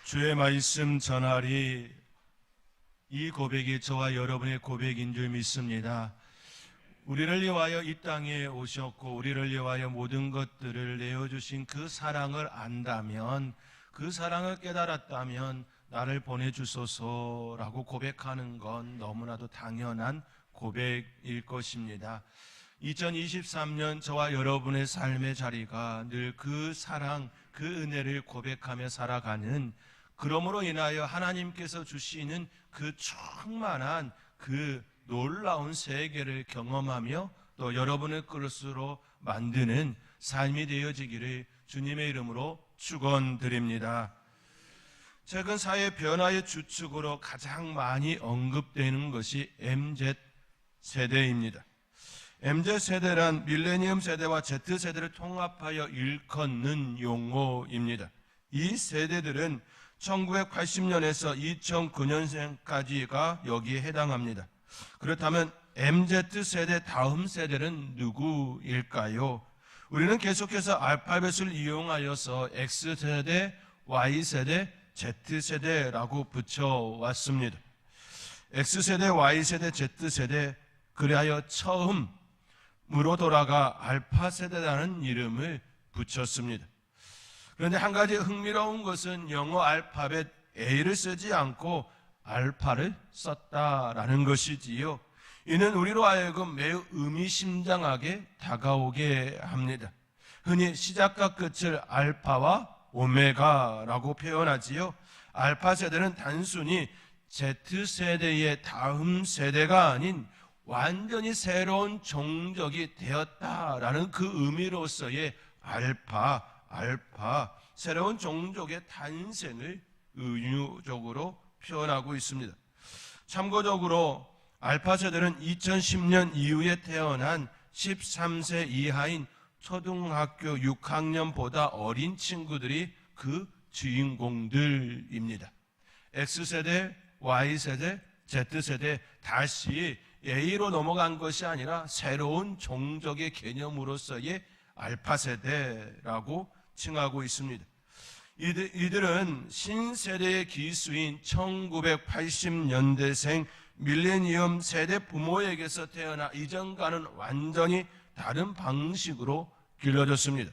주의 말씀 전하리. 이 고백이 저와 여러분의 고백인 줄 믿습니다. 우리를 위하여 이 땅에 오셨고 우리를 위하여 모든 것들을 내어주신 그 사랑을 안다면, 그 사랑을 깨달았다면 나를 보내주소서라고 고백하는 건 너무나도 당연한 고백일 것입니다. 2023년 저와 여러분의 삶의 자리가 늘 그 사랑, 그 은혜를 고백하며 살아가는, 그러므로 인하여 하나님께서 주시는 그 충만한 그 놀라운 세계를 경험하며 또 여러분의 그릇으로 만드는 삶이 되어지기를 주님의 이름으로 축원드립니다. 최근 사회 변화의 주축으로 가장 많이 언급되는 것이 MZ세대입니다. MZ세대란 밀레니엄 세대와 Z세대를 통합하여 일컫는 용어입니다. 이 세대들은 1980년에서 2009년생까지가 여기에 해당합니다. 그렇다면 MZ세대 다음 세대는 누구일까요? 우리는 계속해서 알파벳을 이용하여서 X세대, Y세대, Z세대라고 붙여왔습니다. X세대, Y세대, Z세대, 그리하여 처음으로 돌아가 알파세대라는 이름을 붙였습니다. 그런데 한 가지 흥미로운 것은 영어 알파벳 A를 쓰지 않고 알파를 썼다라는 것이지요. 이는 우리로 하여금 매우 의미심장하게 다가오게 합니다. 흔히 시작과 끝을 알파와 오메가라고 표현하지요. 알파 세대는 단순히 Z세대의 다음 세대가 아닌 완전히 새로운 종족이 되었다라는 그 의미로서의 알파, 새로운 종족의 탄생을 은유적으로 표현하고 있습니다. 참고적으로 알파 세대는 2010년 이후에 태어난 13세 이하인 초등학교 6학년보다 어린 친구들이 그 주인공들입니다. X세대, Y세대, Z세대, 다시 A로 넘어간 것이 아니라 새로운 종족의 개념으로서의 알파 세대라고 칭하고 있습니다. 이들은 신세대의 기수인 1980년대생 밀레니엄 세대 부모에게서 태어나 이전과는 완전히 다른 방식으로 길러졌습니다.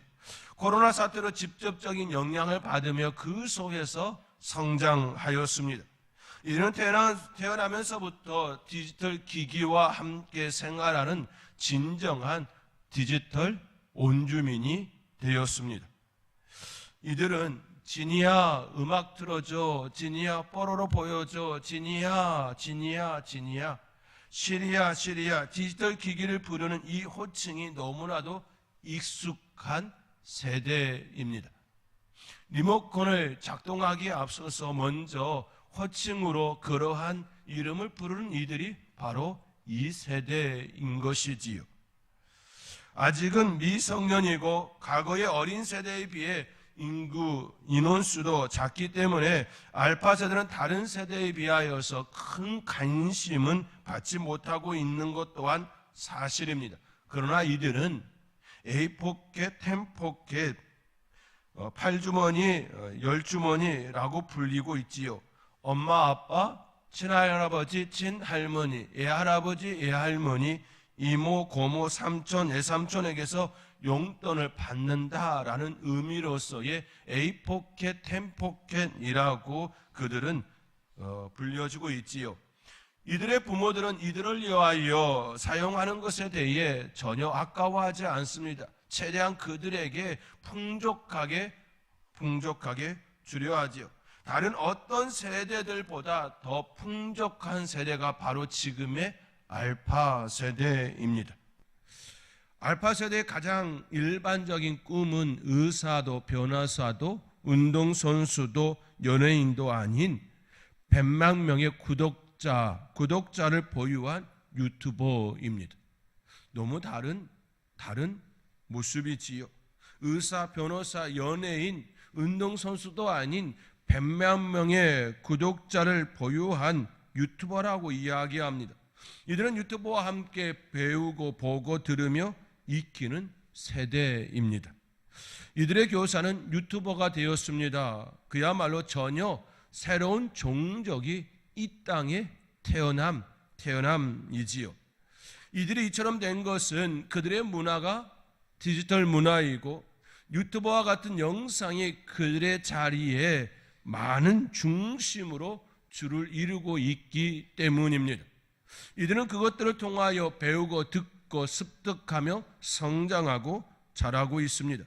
코로나 사태로 직접적인 영향을 받으며 그 속에서 성장하였습니다. 이들은 태어나면서부터 디지털 기기와 함께 생활하는 진정한 디지털 온주민이 되었습니다. 이들은 지니야 음악 틀어줘, 지니야 뽀로로 보여줘, 지니야 시리야 디지털 기기를 부르는 이 호칭이 너무나도 익숙한 세대입니다. 리모컨을 작동하기에 앞서서 먼저 호칭으로 그러한 이름을 부르는 이들이 바로 이 세대인 것이지요. 아직은 미성년이고 과거의 어린 세대에 비해 인원수도 작기 때문에 알파 세대는 다른 세대에 비하여서 큰 관심은 받지 못하고 있는 것 또한 사실입니다. 그러나 이들은 A포켓, 10포켓, 8주머니, 10주머니라고 불리고 있지요. 엄마, 아빠, 친할아버지, 친할머니, 애할아버지, 애할머니, 이모, 고모, 삼촌, 애삼촌에게서 용돈을 받는다라는 의미로서의 A포켓, 10포켓이라고 그들은 불려지고 있지요. 이들의 부모들은 이들을 위하여 사용하는 것에 대해 전혀 아까워하지 않습니다. 최대한 그들에게 풍족하게 주려 하지요. 다른 어떤 세대들보다 더 풍족한 세대가 바로 지금의 알파 세대입니다. 알파 세대의 가장 일반적인 꿈은 의사도 변호사도 운동선수도 연예인도 아닌 100만 명의 구독자를 보유한 유튜버입니다. 너무 다른 모습이지요. 의사, 변호사, 연예인, 운동선수도 아닌 100만 명의 구독자를 보유한 유튜버라고 이야기합니다. 이들은 유튜버와 함께 배우고 보고 들으며 익히는 세대입니다. 이들의 교사는 유튜버가 되었습니다. 그야말로 전혀 새로운 종족이 이 땅에 태어남이지요. 이들이 이처럼 된 것은 그들의 문화가 디지털 문화이고 유튜버와 같은 영상이 그들의 자리에 많은 중심으로 줄을 이루고 있기 때문입니다. 이들은 그것들을 통하여 배우고 듣고 습득하며 성장하고 자라고 있습니다.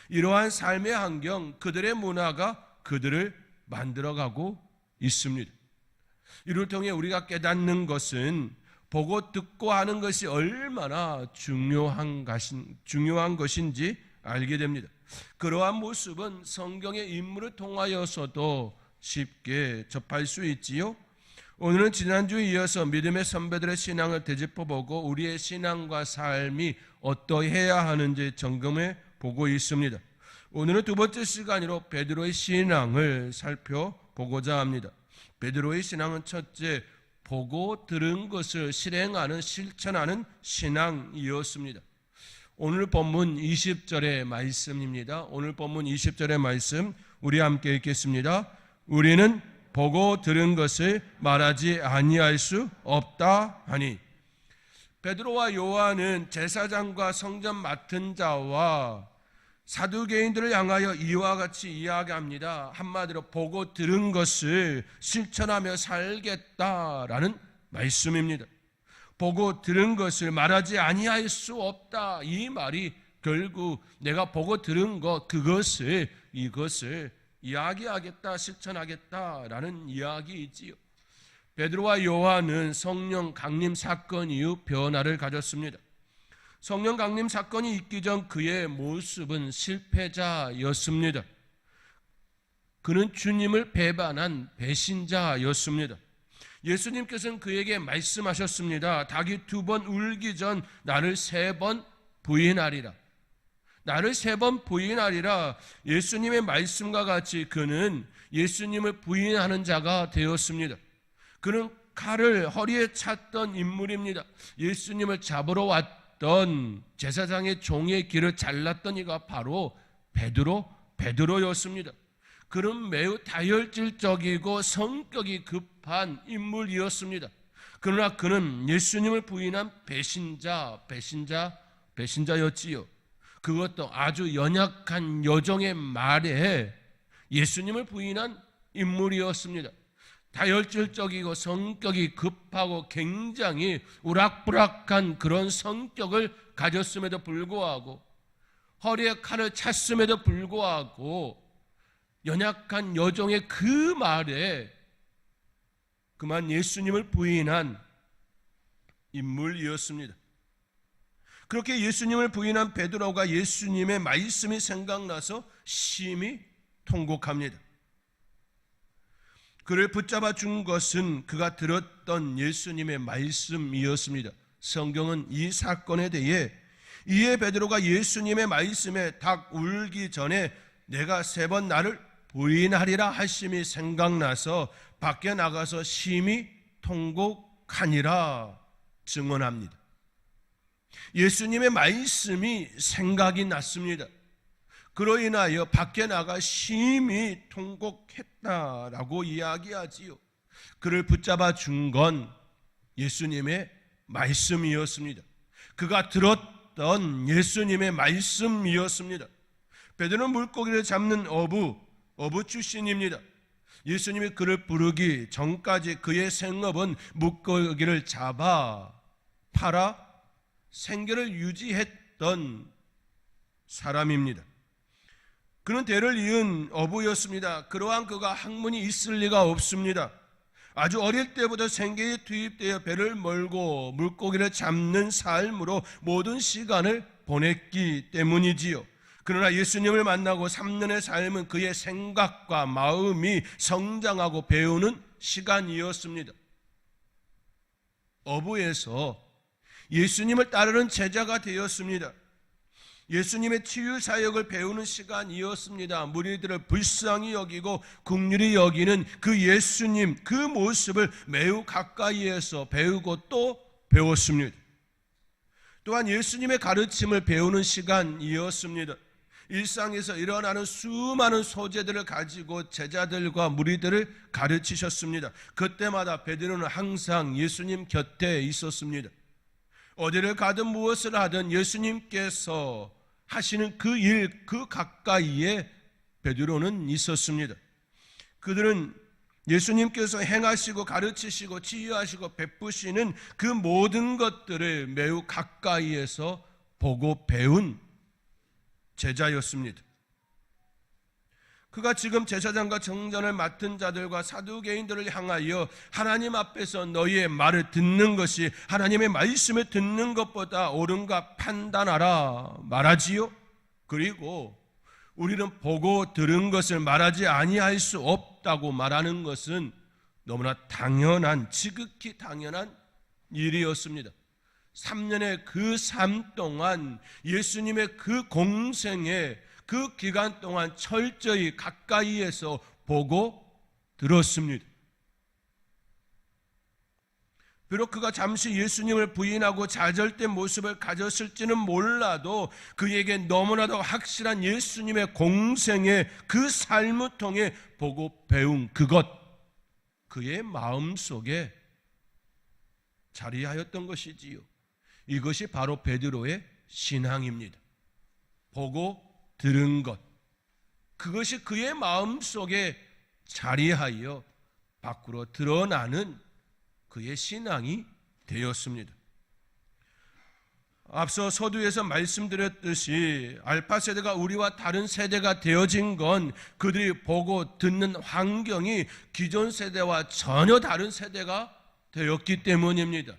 이러한 삶의 환경, 그들의 문화가 그들을 만들어가고 있습니다. 이를 통해 우리가 깨닫는 것은 보고 듣고 하는 것이 얼마나 중요한 것인지 알게 됩니다. 그러한 모습은 성경의 인물을 통하여서도 쉽게 접할 수 있지요. 오늘은 지난주에 이어서 믿음의 선배들의 신앙을 되짚어보고 우리의 신앙과 삶이 어떠해야 하는지 점검해 보고 있습니다. 오늘은 두 번째 시간으로 베드로의 신앙을 살펴보고자 합니다. 베드로의 신앙은 첫째, 보고 들은 것을 실행하는 실천하는 신앙이었습니다. 오늘 본문 20절의 말씀입니다. 오늘 본문 20절의 말씀 우리 함께 읽겠습니다. 우리는 보고 들은 것을 말하지 아니할 수 없다 하니. 베드로와 요한은 제사장과 성전 맡은 자와 사두개인들을 향하여 이와 같이 이야기합니다. 한마디로 보고 들은 것을 실천하며 살겠다라는 말씀입니다. 보고 들은 것을 말하지 아니할 수 없다. 이 말이 결국 내가 보고 들은 것, 이것을 이야기하겠다, 실천하겠다라는 이야기이지요. 베드로와 요한은 성령 강림 사건 이후 변화를 가졌습니다. 성령 강림 사건이 있기 전 그의 모습은 실패자였습니다. 그는 주님을 배반한 배신자였습니다. 예수님께서는 그에게 말씀하셨습니다. 닭이 2번 울기 전 나를 3번 부인하리라. 나를 3번 부인하리라. 예수님의 말씀과 같이 그는 예수님을 부인하는 자가 되었습니다. 그는 칼을 허리에 찼던 인물입니다. 예수님을 잡으러 왔던 제사장의 종의 길을 잘랐던 이가 바로 베드로였습니다. 그는 매우 다혈질적이고 성격이 급한 인물이었습니다. 그러나 그는 예수님을 부인한 배신자였지요. 그것도 아주 연약한 여종의 말에 예수님을 부인한 인물이었습니다. 다혈질적이고 성격이 급하고 굉장히 우락부락한 그런 성격을 가졌음에도 불구하고 허리에 칼을 찼음에도 불구하고 연약한 여종의 그 말에 그만 예수님을 부인한 인물이었습니다. 그렇게 예수님을 부인한 베드로가 예수님의 말씀이 생각나서 심히 통곡합니다. 그를 붙잡아 준 것은 그가 들었던 예수님의 말씀이었습니다. 성경은 이 사건에 대해 이에 베드로가 예수님의 말씀에 닭 울기 전에 내가 3번 나를 부인하리라 하심이 생각나서 밖에 나가서 심히 통곡하니라 증언합니다. 예수님의 말씀이 생각이 났습니다. 그로 인하여 밖에 나가 심히 통곡했다라고 이야기하지요. 그를 붙잡아 준 건 예수님의 말씀이었습니다. 그가 들었던 예수님의 말씀이었습니다. 베드로는 물고기를 잡는 어부 출신입니다. 예수님이 그를 부르기 전까지 그의 생업은 물고기를 잡아 팔아 생계를 유지했던 사람입니다. 그는 대를 이은 어부였습니다. 그러한 그가 학문이 있을 리가 없습니다. 아주 어릴 때부터 생계에 투입되어 배를 몰고 물고기를 잡는 삶으로 모든 시간을 보냈기 때문이지요. 그러나 예수님을 만나고 3년의 삶은 그의 생각과 마음이 성장하고 배우는 시간이었습니다. 어부에서 예수님을 따르는 제자가 되었습니다. 예수님의 치유 사역을 배우는 시간이었습니다. 무리들을 불쌍히 여기고 긍휼히 여기는 그 예수님, 그 모습을 매우 가까이에서 배우고 또 배웠습니다. 또한 예수님의 가르침을 배우는 시간이었습니다. 일상에서 일어나는 수많은 소재들을 가지고 제자들과 무리들을 가르치셨습니다. 그때마다 베드로는 항상 예수님 곁에 있었습니다. 어디를 가든 무엇을 하든 예수님께서 하시는 그 일, 그 가까이에 베드로는 있었습니다. 그들은 예수님께서 행하시고 가르치시고 치유하시고 베푸시는 그 모든 것들을 매우 가까이에서 보고 배운 제자였습니다. 그가 지금 제사장과 정전을 맡은 자들과 사두개인들을 향하여 하나님 앞에서 너희의 말을 듣는 것이 하나님의 말씀을 듣는 것보다 옳은가 판단하라 말하지요. 그리고 우리는 보고 들은 것을 말하지 아니할 수 없다고 말하는 것은 너무나 당연한, 지극히 당연한 일이었습니다. 3년의 그 삶 동안 예수님의 그 공생에 그 기간 동안 철저히 가까이에서 보고 들었습니다. 비록 그가 잠시 예수님을 부인하고 좌절된 모습을 가졌을지는 몰라도 그에게 너무나도 확실한 예수님의 공생의 그 삶을 통해 보고 배운 그것, 그의 마음속에 자리하였던 것이지요. 이것이 바로 베드로의 신앙입니다. 보고 들은 것, 그것이 그의 마음속에 자리하여 밖으로 드러나는 그의 신앙이 되었습니다. 앞서 서두에서 말씀드렸듯이 알파 세대가 우리와 다른 세대가 되어진 건 그들이 보고 듣는 환경이 기존 세대와 전혀 다른 세대가 되었기 때문입니다.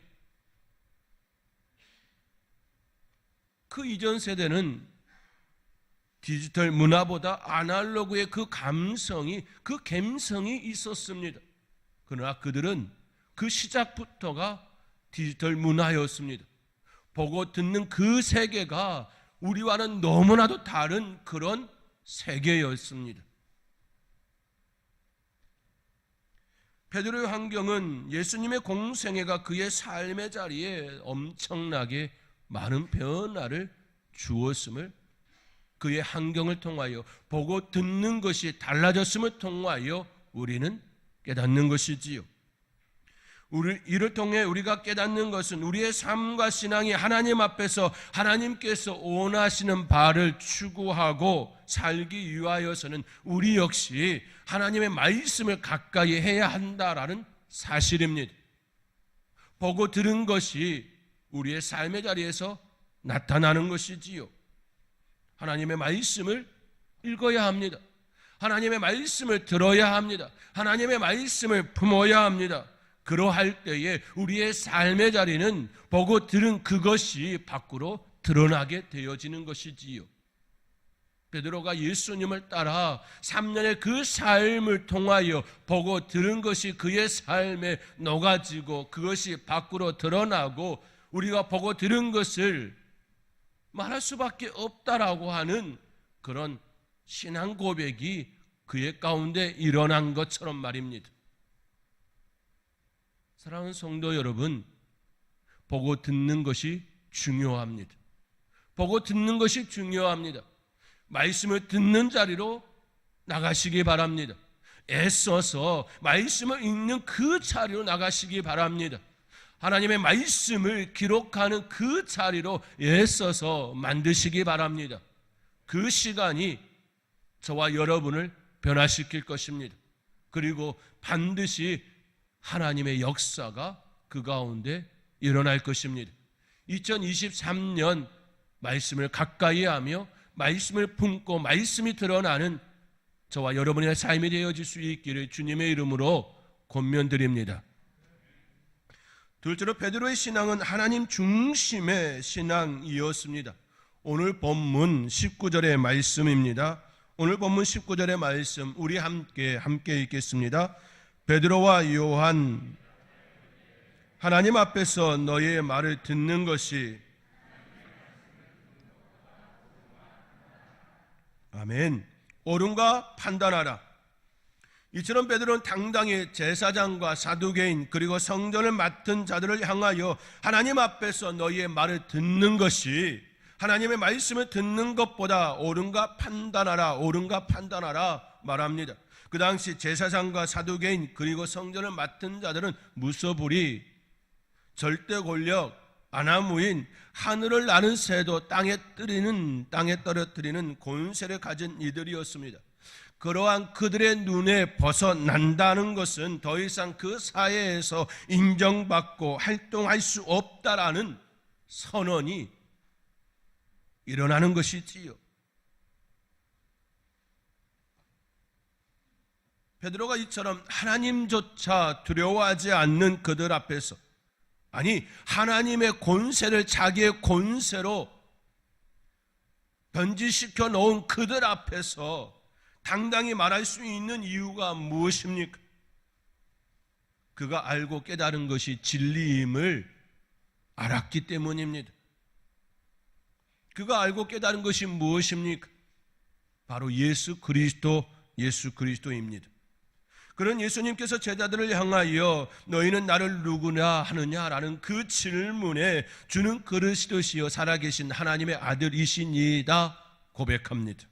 그 이전 세대는 디지털 문화보다 아날로그의 그 감성이, 그 감성이 있었습니다. 그러나 그들은 그 시작부터가 디지털 문화였습니다. 보고 듣는 그 세계가 우리와는 너무나도 다른 그런 세계였습니다. 베드로의 환경은 예수님의 공생애가 그의 삶의 자리에 엄청나게 많은 변화를 주었음을, 그의 환경을 통하여 보고 듣는 것이 달라졌음을 통하여 우리는 깨닫는 것이지요. 이를 통해 우리가 깨닫는 것은 우리의 삶과 신앙이 하나님 앞에서 하나님께서 원하시는 바를 추구하고 살기 위하여서는 우리 역시 하나님의 말씀을 가까이 해야 한다라는 사실입니다. 보고 들은 것이 우리의 삶의 자리에서 나타나는 것이지요. 하나님의 말씀을 읽어야 합니다. 하나님의 말씀을 들어야 합니다. 하나님의 말씀을 품어야 합니다. 그러할 때에 우리의 삶의 자리는 보고 들은 그것이 밖으로 드러나게 되어지는 것이지요. 베드로가 예수님을 따라 3년의 그 삶을 통하여 보고 들은 것이 그의 삶에 녹아지고 그것이 밖으로 드러나고 우리가 보고 들은 것을 말할 수밖에 없다라고 하는 그런 신앙 고백이 그의 가운데 일어난 것처럼 말입니다. 사랑하는 성도 여러분, 보고 듣는 것이 중요합니다. 보고 듣는 것이 중요합니다. 말씀을 듣는 자리로 나가시기 바랍니다. 애써서 말씀을 읽는 그 자리로 나가시기 바랍니다. 하나님의 말씀을 기록하는 그 자리로 애써서 만드시기 바랍니다. 그 시간이 저와 여러분을 변화시킬 것입니다. 그리고 반드시 하나님의 역사가 그 가운데 일어날 것입니다. 2023년 말씀을 가까이 하며 말씀을 품고 말씀이 드러나는 저와 여러분의 삶이 되어질 수 있기를 주님의 이름으로 권면드립니다. 둘째로 베드로의 신앙은 하나님 중심의 신앙이었습니다. 오늘 본문 19절의 말씀입니다. 오늘 본문 19절의 말씀 우리 함께 읽겠습니다. 베드로와 요한, 하나님 앞에서 너희의 말을 듣는 것이, 아멘, 옳은가 판단하라. 이처럼 베드로는 당당히 제사장과 사두개인 그리고 성전을 맡은 자들을 향하여 하나님 앞에서 너희의 말을 듣는 것이 하나님의 말씀을 듣는 것보다 옳은가 판단하라 말합니다. 그 당시 제사장과 사두개인 그리고 성전을 맡은 자들은 무소불위, 절대 권력, 아나무인, 하늘을 나는 새도 땅에 떨어뜨리는 권세를 가진 이들이었습니다. 그러한 그들의 눈에 벗어난다는 것은 더 이상 그 사회에서 인정받고 활동할 수 없다라는 선언이 일어나는 것이지요. 베드로가 이처럼 하나님조차 두려워하지 않는 그들 앞에서, 아니 하나님의 권세를 자기의 권세로 변질시켜 놓은 그들 앞에서 당당히 말할 수 있는 이유가 무엇입니까? 그가 알고 깨달은 것이 진리임을 알았기 때문입니다. 그가 알고 깨달은 것이 무엇입니까? 바로 예수 그리스도입니다. 그런 예수님께서 제자들을 향하여 너희는 나를 누구냐 하느냐라는 그 질문에 주는 그리스도시요 살아계신 하나님의 아들이시니이다 고백합니다.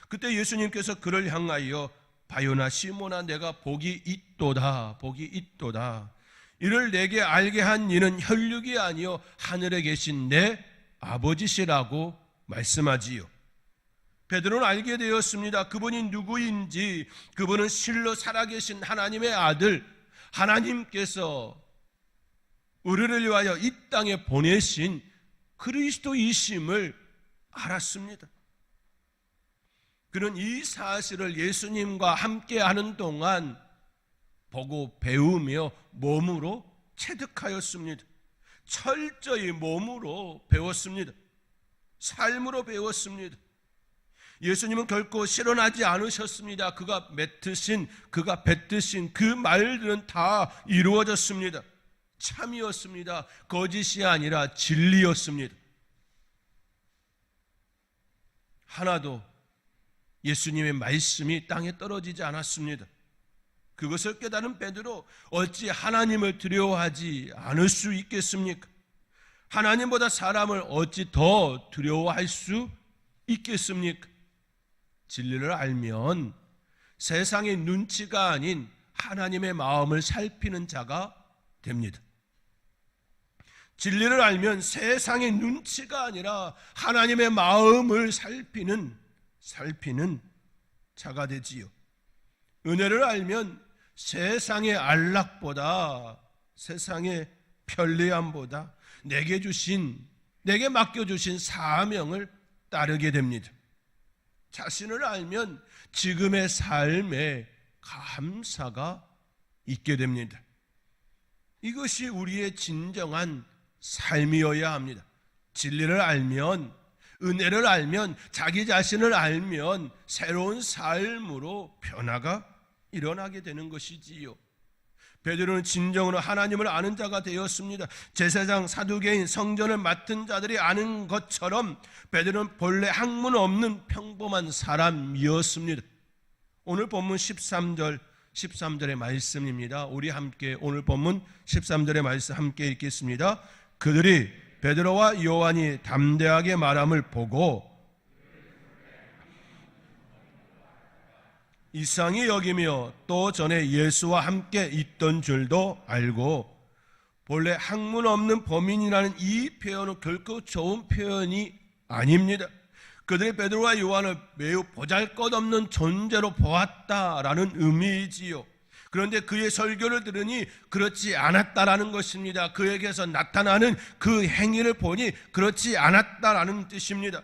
그때 예수님께서 그를 향하여 바요나 시몬아 내가 복이 있도다. 이를 내게 알게 한 이는 혈육이 아니요 하늘에 계신 내 아버지시라고 말씀하지요. 베드로는 알게 되었습니다. 그분이 누구인지, 그분은 실로 살아계신 하나님의 아들, 하나님께서 우리를 위하여 이 땅에 보내신 그리스도이심을 알았습니다. 그는 이 사실을 예수님과 함께하는 동안 보고 배우며 몸으로 체득하였습니다. 철저히 몸으로 배웠습니다. 삶으로 배웠습니다. 예수님은 결코 실현하지 않으셨습니다. 그가 뱉으신 그 말들은 다 이루어졌습니다. 참이었습니다. 거짓이 아니라 진리였습니다. 하나도 예수님의 말씀이 땅에 떨어지지 않았습니다. 그것을 깨달은 베드로 어찌 하나님을 두려워하지 않을 수 있겠습니까? 하나님보다 사람을 어찌 더 두려워할 수 있겠습니까? 진리를 알면 세상의 눈치가 아닌 하나님의 마음을 살피는 자가 됩니다. 진리를 알면 세상의 눈치가 아니라 하나님의 마음을 살피는 자가 되지요. 은혜를 알면 세상의 안락보다, 세상의 편리함보다 내게 맡겨주신 사명을 따르게 됩니다. 자신을 알면 지금의 삶에 감사가 있게 됩니다. 이것이 우리의 진정한 삶이어야 합니다. 진리를 알면, 은혜를 알면, 자기 자신을 알면 새로운 삶으로 변화가 일어나게 되는 것이지요. 베드로는 진정으로 하나님을 아는 자가 되었습니다. 제사장, 사두개인, 성전을 맡은 자들이 아는 것처럼 베드로는 본래 학문 없는 평범한 사람이었습니다. 오늘 본문 13절의 말씀입니다. 우리 함께 오늘 본문 13절의 말씀 함께 읽겠습니다. 그들이 베드로와 요한이 담대하게 말함을 보고 이상히 여기며 또 전에 예수와 함께 있던 줄도 알고, 본래 학문 없는 범인이라는 이 표현은 결코 좋은 표현이 아닙니다. 그들이 베드로와 요한을 매우 보잘것없는 존재로 보았다라는 의미이지요. 그런데 그의 설교를 들으니 그렇지 않았다라는 것입니다. 그에게서 나타나는 그 행위를 보니 그렇지 않았다라는 뜻입니다.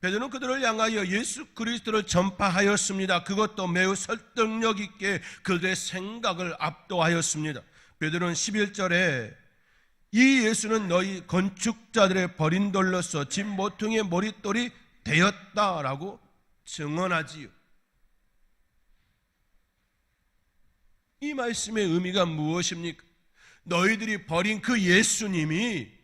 베드로는 그들을 향하여 예수 그리스도를 전파하였습니다. 그것도 매우 설득력 있게 그들의 생각을 압도하였습니다. 베드로는 11절에 이 예수는 너희 건축자들의 버린 돌로서 집 모퉁이의 머릿돌이 되었다라고 증언하지요. 이 말씀의 의미가 무엇입니까? 너희들이 버린 그 예수님이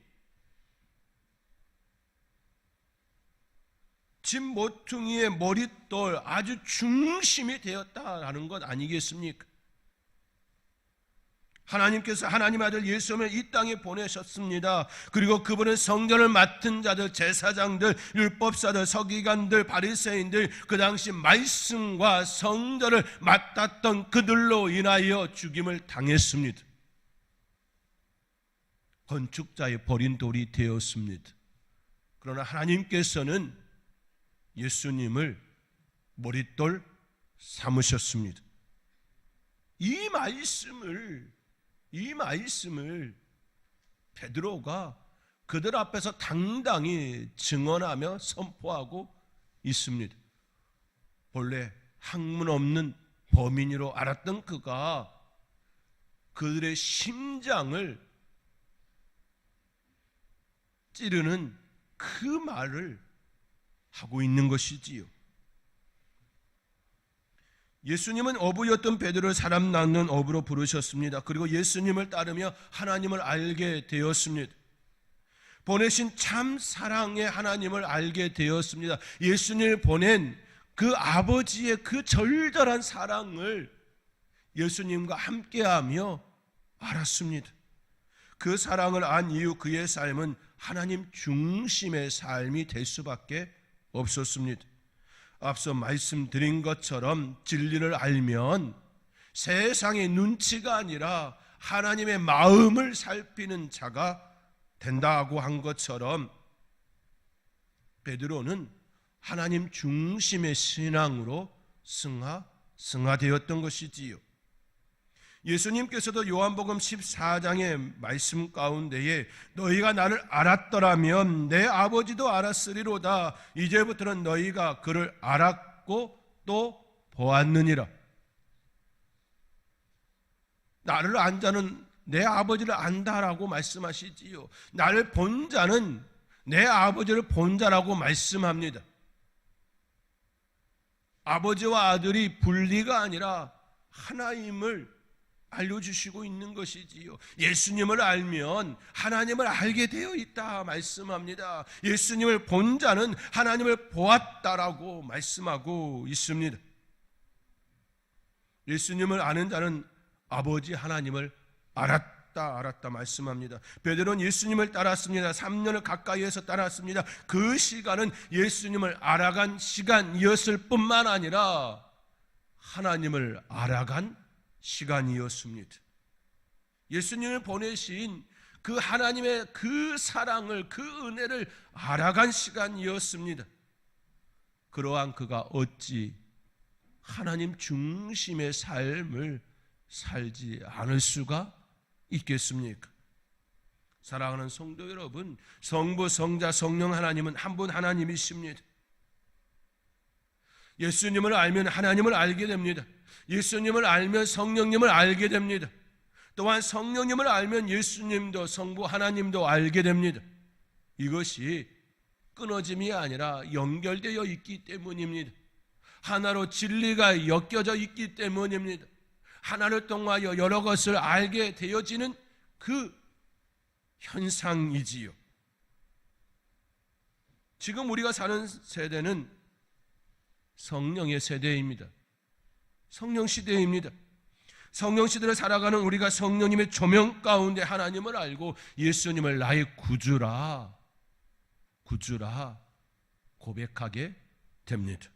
집 모퉁이의 머릿돌 아주 중심이 되었다라는 것 아니겠습니까? 하나님께서 하나님 아들 예수님을 이 땅에 보내셨습니다. 그리고 그분은 성전을 맡은 자들, 제사장들, 율법사들, 서기관들, 바리새인들, 그 당시 말씀과 성전을 맡았던 그들로 인하여 죽임을 당했습니다. 건축자의 버린 돌이 되었습니다. 그러나 하나님께서는 예수님을 머릿돌 삼으셨습니다. 이 말씀을 베드로가 그들 앞에서 당당히 증언하며 선포하고 있습니다. 본래 학문 없는 범인으로 알았던 그가 그들의 심장을 찌르는 그 말을 하고 있는 것이지요. 예수님은 어부였던 베드로를 사람 낳는 어부로 부르셨습니다. 그리고 예수님을 따르며 하나님을 알게 되었습니다. 보내신 참 사랑의 하나님을 알게 되었습니다. 예수님을 보낸 그 아버지의 그 절절한 사랑을 예수님과 함께하며 알았습니다. 그 사랑을 안 이후 그의 삶은 하나님 중심의 삶이 될 수밖에 없었습니다. 앞서 말씀드린 것처럼 진리를 알면 세상의 눈치가 아니라 하나님의 마음을 살피는 자가 된다고 한 것처럼 베드로는 하나님 중심의 신앙으로 승화되었던 것이지요. 예수님께서도 요한복음 14장의 말씀 가운데에 너희가 나를 알았더라면 내 아버지도 알았으리로다. 이제부터는 너희가 그를 알았고 또 보았느니라. 나를 안 자는 내 아버지를 안다라고 말씀하시지요. 나를 본 자는 내 아버지를 본 자라고 말씀합니다. 아버지와 아들이 분리가 아니라 하나임을 알려주시고 있는 것이지요. 예수님을 알면 하나님을 알게 되어 있다 말씀합니다. 예수님을 본 자는 하나님을 보았다라고 말씀하고 있습니다. 예수님을 아는 자는 아버지 하나님을 알았다 말씀합니다. 베드로는 예수님을 따랐습니다. 3년을 가까이에서 따랐습니다. 그 시간은 예수님을 알아간 시간이었을 뿐만 아니라 하나님을 알아간 시간이었습니다. 예수님을 보내신 그 하나님의 그 사랑을, 그 은혜를 알아간 시간이었습니다. 그러한 그가 어찌 하나님 중심의 삶을 살지 않을 수가 있겠습니까? 사랑하는 성도 여러분, 성부, 성자, 성령 하나님은 한 분 하나님이십니다. 예수님을 알면 하나님을 알게 됩니다. 예수님을 알면 성령님을 알게 됩니다. 또한 성령님을 알면 예수님도 성부 하나님도 알게 됩니다. 이것이 끊어짐이 아니라 연결되어 있기 때문입니다. 하나로 진리가 엮여져 있기 때문입니다. 하나를 통하여 여러 것을 알게 되어지는 그 현상이지요. 지금 우리가 사는 세대는 성령의 세대입니다. 성령 시대입니다. 성령 시대를 살아가는 우리가 성령님의 조명 가운데 하나님을 알고 예수님을 나의 구주라 고백하게 됩니다.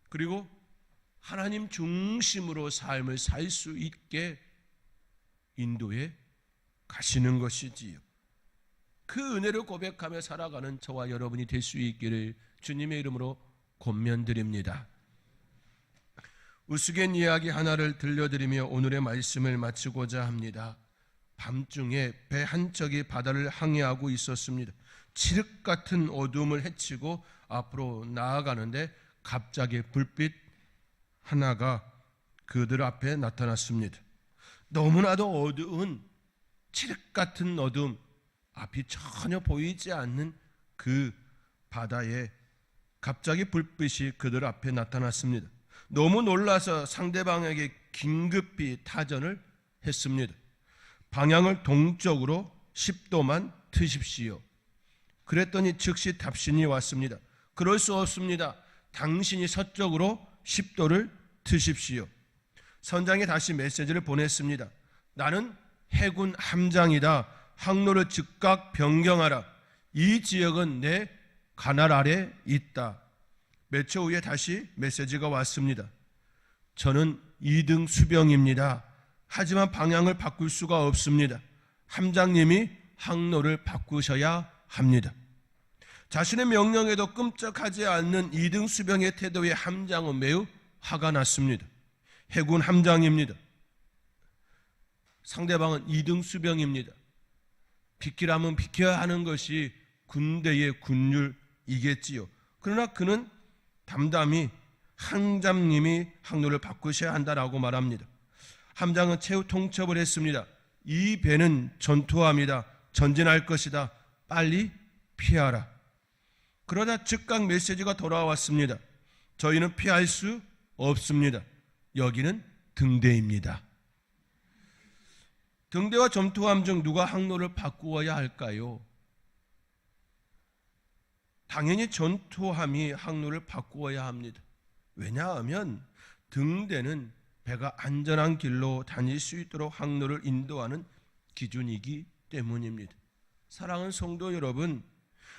그리고 하나님 중심으로 삶을 살 수 있게 인도해 가시는 것이지요. 그 은혜를 고백하며 살아가는 저와 여러분이 될 수 있기를 주님의 이름으로 권면드립니다. 우스갯 이야기 하나를 들려드리며 오늘의 말씀을 마치고자 합니다. 밤중에 배 한 척이 바다를 항해하고 있었습니다. 칠흑 같은 어둠을 헤치고 앞으로 나아가는데 갑자기 불빛 하나가 그들 앞에 나타났습니다. 너무나도 어두운 칠흑 같은 어둠, 앞이 전혀 보이지 않는 그 바다에 갑자기 불빛이 그들 앞에 나타났습니다. 너무 놀라서 상대방에게 긴급히 타전을 했습니다. 방향을 동쪽으로 10도만 트십시오. 그랬더니 즉시 답신이 왔습니다. 그럴 수 없습니다. 당신이 서쪽으로 10도를 트십시오. 선장이 다시 메시지를 보냈습니다. 나는 해군 함장이다. 항로를 즉각 변경하라. 이 지역은 내 관할 아래 있다. 몇 초 후에 다시 메시지가 왔습니다. 저는 2등 수병입니다. 하지만 방향을 바꿀 수가 없습니다. 함장님이 항로를 바꾸셔야 합니다. 자신의 명령에도 끔찍하지 않는 2등 수병의 태도에 함장은 매우 화가 났습니다. 해군 함장입니다. 상대방은 2등 수병입니다. 비키라면 비켜야 하는 것이 군대의 군율이겠지요. 그러나 그는 담담히 함장님이 항로를 바꾸셔야 한다라고 말합니다. 함장은 최후 통첩을 했습니다. 이 배는 전투함이다. 전진할 것이다. 빨리 피하라. 그러다 즉각 메시지가 돌아왔습니다. 저희는 피할 수 없습니다. 여기는 등대입니다. 등대와 전투함 중 누가 항로를 바꾸어야 할까요? 당연히 전투함이 항로를 바꾸어야 합니다. 왜냐하면 등대는 배가 안전한 길로 다닐 수 있도록 항로를 인도하는 기준이기 때문입니다. 사랑하는 성도 여러분,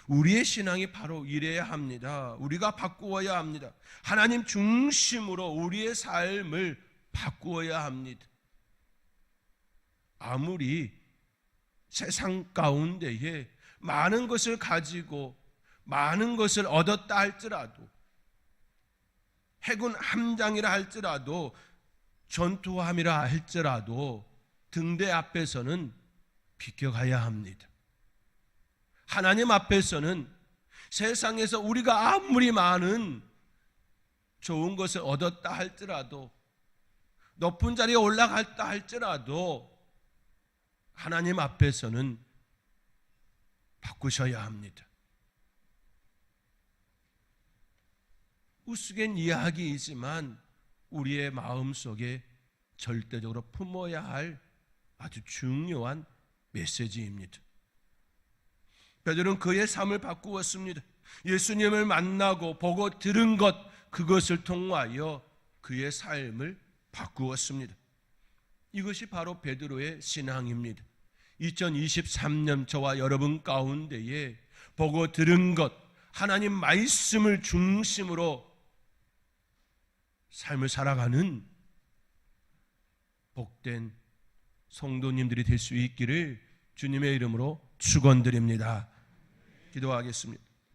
우리의 신앙이 바로 이래야 합니다. 우리가 바꾸어야 합니다. 하나님 중심으로 우리의 삶을 바꾸어야 합니다. 아무리 세상 가운데에 많은 것을 가지고 많은 것을 얻었다 할지라도, 해군 함장이라 할지라도, 전투함이라 할지라도 등대 앞에서는 비켜가야 합니다. 하나님 앞에서는 세상에서 우리가 아무리 많은 좋은 것을 얻었다 할지라도, 높은 자리에 올라갔다 할지라도 하나님 앞에서는 바꾸셔야 합니다. 우스갯 이야기이지만 우리의 마음속에 절대적으로 품어야 할 아주 중요한 메시지입니다. 베드로는 그의 삶을 바꾸었습니다. 예수님을 만나고 보고 들은 것, 그것을 통하여 그의 삶을 바꾸었습니다. 이것이 바로 베드로의 신앙입니다. 2023년 저와 여러분 가운데에 보고 들은 것, 하나님 말씀을 중심으로 삶을 살아가는 복된 성도님들이 될 수 있기를 주님의 이름으로 축원드립니다. 기도하겠습니다.